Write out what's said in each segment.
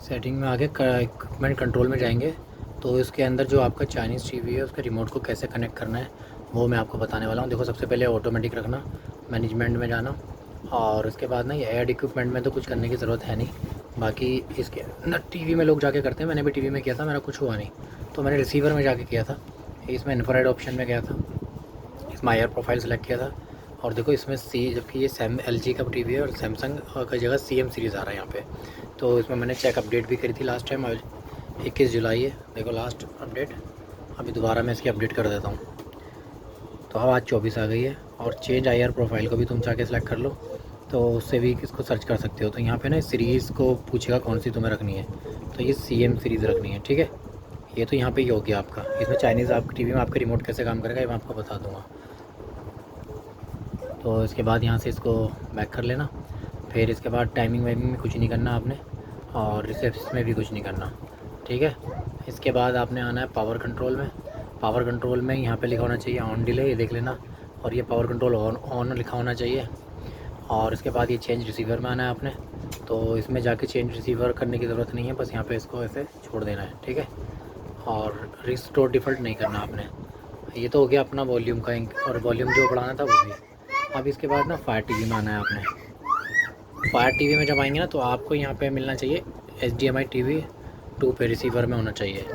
Setting में आगे equipment control में जाएंगे तो इसके अंदर जो आपका चाइनीज़ टीवी है उसके रिमोट को कैसे कनेक्ट करना है वो मैं आपको बताने वाला हूँ। देखो सबसे पहले ऑटोमेटिक रखना, मैनेजमेंट में जाना, और उसके बाद ना ये ऐड इक्विपमेंट में तो कुछ करने की ज़रूरत है नहीं। बाकी इसके अंदर टीवी में लोग जाके करते हैं, मैंने भी टीवी में किया था, मेरा कुछ हुआ नहीं, तो मैंने रिसीवर में जाके किया था। इसमें इन्फ्रारेड ऑप्शन में गया था, इसमें आईआर प्रोफाइल सेलेक्ट किया था, और देखो इसमें जबकि ये LG का टीवी है और सैमसंग का जगह CM सीरीज़ आ रहा है यहाँ पे। तो इसमें मैंने चेक अपडेट भी करी थी लास्ट टाइम, 21 जुलाई है, देखो लास्ट अपडेट। अभी दोबारा मैं इसकी अपडेट कर देता हूँ, तो अब आज 24 आ गई है। और चेंज IR प्रोफाइल को भी तुम जाके सेलेक्ट कर लो, तो उससे भी इसको सर्च कर सकते हो। तो यहाँ पे ना सीरीज़ को पूछेगा कौन सी तुम्हें रखनी है, तो ये CM सीरीज़ रखनी है, ठीक है। ये तो यहाँ पे ही हो गया आपका। इसमें चाइनीज़ आपकी टीवी में आपका रिमोट कैसे काम करेगा ये मैं आपको बता दूँगा। तो इसके बाद यहाँ से इसको बैक कर लेना। फिर इसके बाद टाइमिंग वाइमिंग में कुछ नहीं करना आपने, और रिसेप्शन में भी कुछ नहीं करना, ठीक है। इसके बाद आपने आना है पावर कंट्रोल में। पावर कंट्रोल में यहाँ पे लिखा होना चाहिए ऑन डिले, ये देख लेना, और ये पावर कंट्रोल ऑन लिखा होना चाहिए। और इसके बाद ये चेंज रिसीवर में आना है आपने, तो इसमें जाके चेंज रिसीवर करने की ज़रूरत नहीं है, बस यहाँ पे इसको ऐसे छोड़ देना है, ठीक है। और रिस्टोर डिफ़ॉल्ट नहीं करना आपने। ये तो हो गया अपना वॉल्यूम का, और वॉल्यूम जो बढ़ाना था वो भी। अब इसके बाद ना फायर टीवी में आना है आपने। फायर टीवी में जब आएंगे ना तो आपको यहाँ पे मिलना चाहिए HDMI TV 2 पे, रिसीवर में होना चाहिए,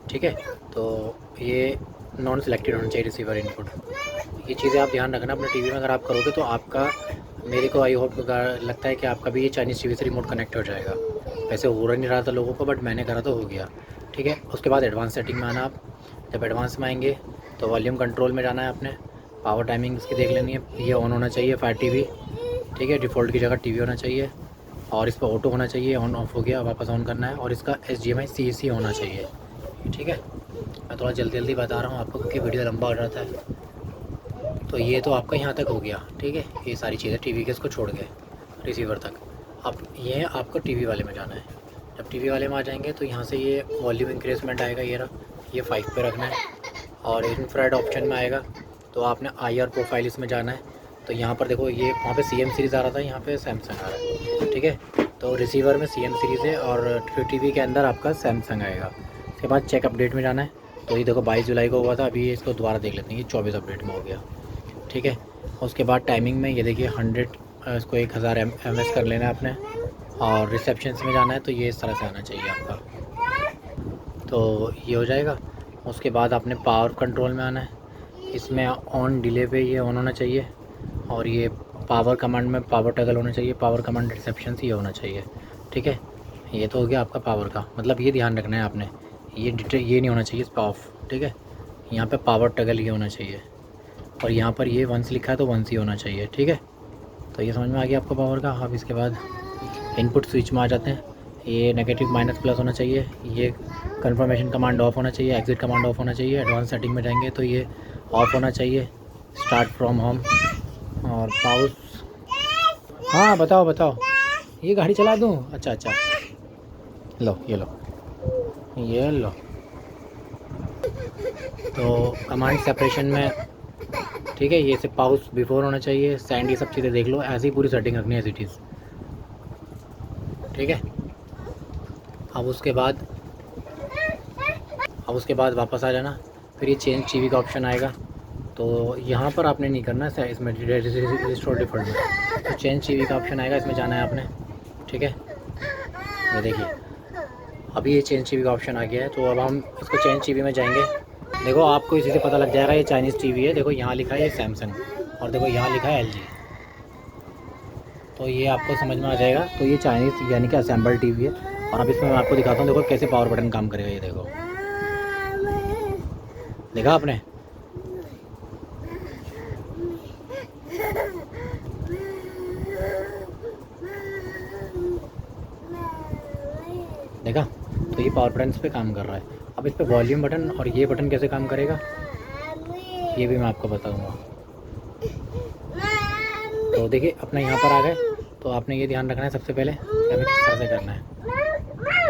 ठीक है। तो ये नॉन सिलेक्टेड होना चाहिए रिसीवर इनपुट। ये चीज़ें आप ध्यान रखना अपने टीवी में, अगर आप करोगे तो आपका, मेरे को आई होप लगता है कि आपका भी ये चाइनीज़ टीवी से रिमोट कनेक्ट हो जाएगा। वैसे हो नहीं रहा था लोगों को, बट मैंने करा तो हो गया, ठीक है। उसके बाद एडवांस सेटिंग में आना आप। जब एडवांस में आएंगे तो वॉल्यूम कंट्रोल में जाना है आपने। पावर टाइमिंग इसकी देख लेनी है, ये ऑन होना चाहिए फायर टीवी, ठीक है। डिफ़ॉल्ट की जगह टीवी होना चाहिए, और इस पर ऑटो होना चाहिए, ऑन ऑफ हो गया वापस ऑन करना है, और इसका HDMI CEC होना चाहिए, ठीक है। मैं थोड़ा जल्दी जल्दी बता रहा हूँ आपको क्योंकि वीडियो लंबा हो जाता है। तो ये तो आपका यहाँ तक हो गया, ठीक है। ये सारी चीज़ें टीवी के इसको छोड़ गए रिसीवर तक। अब ये आपको टीवी वाले में जाना है। जब टीवी वाले में आ जाएंगे तो यहाँ से ये वॉल्यूम इंक्रीजमेंट आएगा, ये रहा, ये 5 पे रखना है। और इंफ्रारेड ऑप्शन में आएगा तो आपने IR प्रोफाइल इसमें जाना है। तो यहाँ पर देखो ये वहाँ पे CM सीरीज़ आ रहा था, यहाँ पे सैमसंग आ रहा है, ठीक है। तो रिसीवर में CM सीरीज़ है और टीवी के अंदर आपका सैमसंग आएगा। उसके बाद चेक अपडेट में जाना है। तो ये देखो 22 जुलाई को हुआ था, अभी इसको दोबारा देख लेते हैं, ये 24 अपडेट में हो गया, ठीक है। उसके बाद टाइमिंग में ये देखिए 100, इसको 1000 ms कर लेना है आपने। और रिसेप्शन में जाना है तो ये इस तरह से आना चाहिए आपका, तो ये हो जाएगा। उसके बाद आपने पावर कंट्रोल में आना है। इसमें ऑन डिले पे ये ऑन होना चाहिए, और ये पावर कमांड में पावर टगल होना चाहिए, पावर कमांड रिसेप्शन से ये होना चाहिए, ठीक है। ये तो हो गया आपका पावर का, मतलब ये ध्यान रखना है आपने, ये नहीं होना चाहिए इस पर ऑफ, ठीक है। यहाँ पे पावर टगल ये होना चाहिए, और यहाँ पर ये 1 लिखा है तो 1 ही होना चाहिए, ठीक है। तो ये समझ में आ गया आपको पावर का। अब इसके बाद इनपुट स्विच में आ जाते हैं। ये नेगेटिव माइनस प्लस होना चाहिए, ये कंफर्मेशन कमांड ऑफ होना चाहिए, एग्जिट कमांड ऑफ होना चाहिए। एडवांस सेटिंग में जाएंगे तो ये ऑफ होना चाहिए, स्टार्ट फ्रॉम होम और पाउस। हाँ बताओ बताओ, ये गाड़ी चला दूँ? अच्छा अच्छा, लो ये लो, ये लो। तो कमांड सेपरेशन में, ठीक है, ये से पाउस बिफोर होना चाहिए, सैंड, ये सब चीज़ें देख लो, ऐसी पूरी सेटिंग रखनी है एज, ठीक है। अब उसके बाद वापस आ जाना। फिर ये चेंज टीवी का ऑप्शन आएगा, तो यहाँ पर आपने नहीं करना है, इसमें रिस्टोर डिफ़ॉल्ट में तो चेंज टीवी का ऑप्शन आएगा, इसमें जाना है आपने, ठीक है। ये देखिए अभी ये चेंज टीवी का ऑप्शन आ गया है, तो अब हम इसको चेंज टीवी में जाएंगे। देखो आपको इसी से पता लग जाएगा ये चाइनीज़ टीवी है। देखो यहाँ लिखा है ये सैमसंग, और देखो यहाँ लिखा है LG, तो ये आपको समझ में आ जाएगा। तो ये चाइनीज़ यानी कि असेंबल टीवी है। और अब इसमें मैं आपको दिखाता हूँ, देखो कैसे पावर बटन काम करेगा। ये देखो, देखा आपने? देखा? तो ये पावर बटन पे काम कर रहा है। अब इस पर वॉल्यूम बटन और ये बटन कैसे काम करेगा ये भी मैं आपको बताऊंगा। तो देखिए अपना यहाँ पर आ गए, तो आपने ये ध्यान रखना है सबसे पहले कि हमें किस तरह से करना है।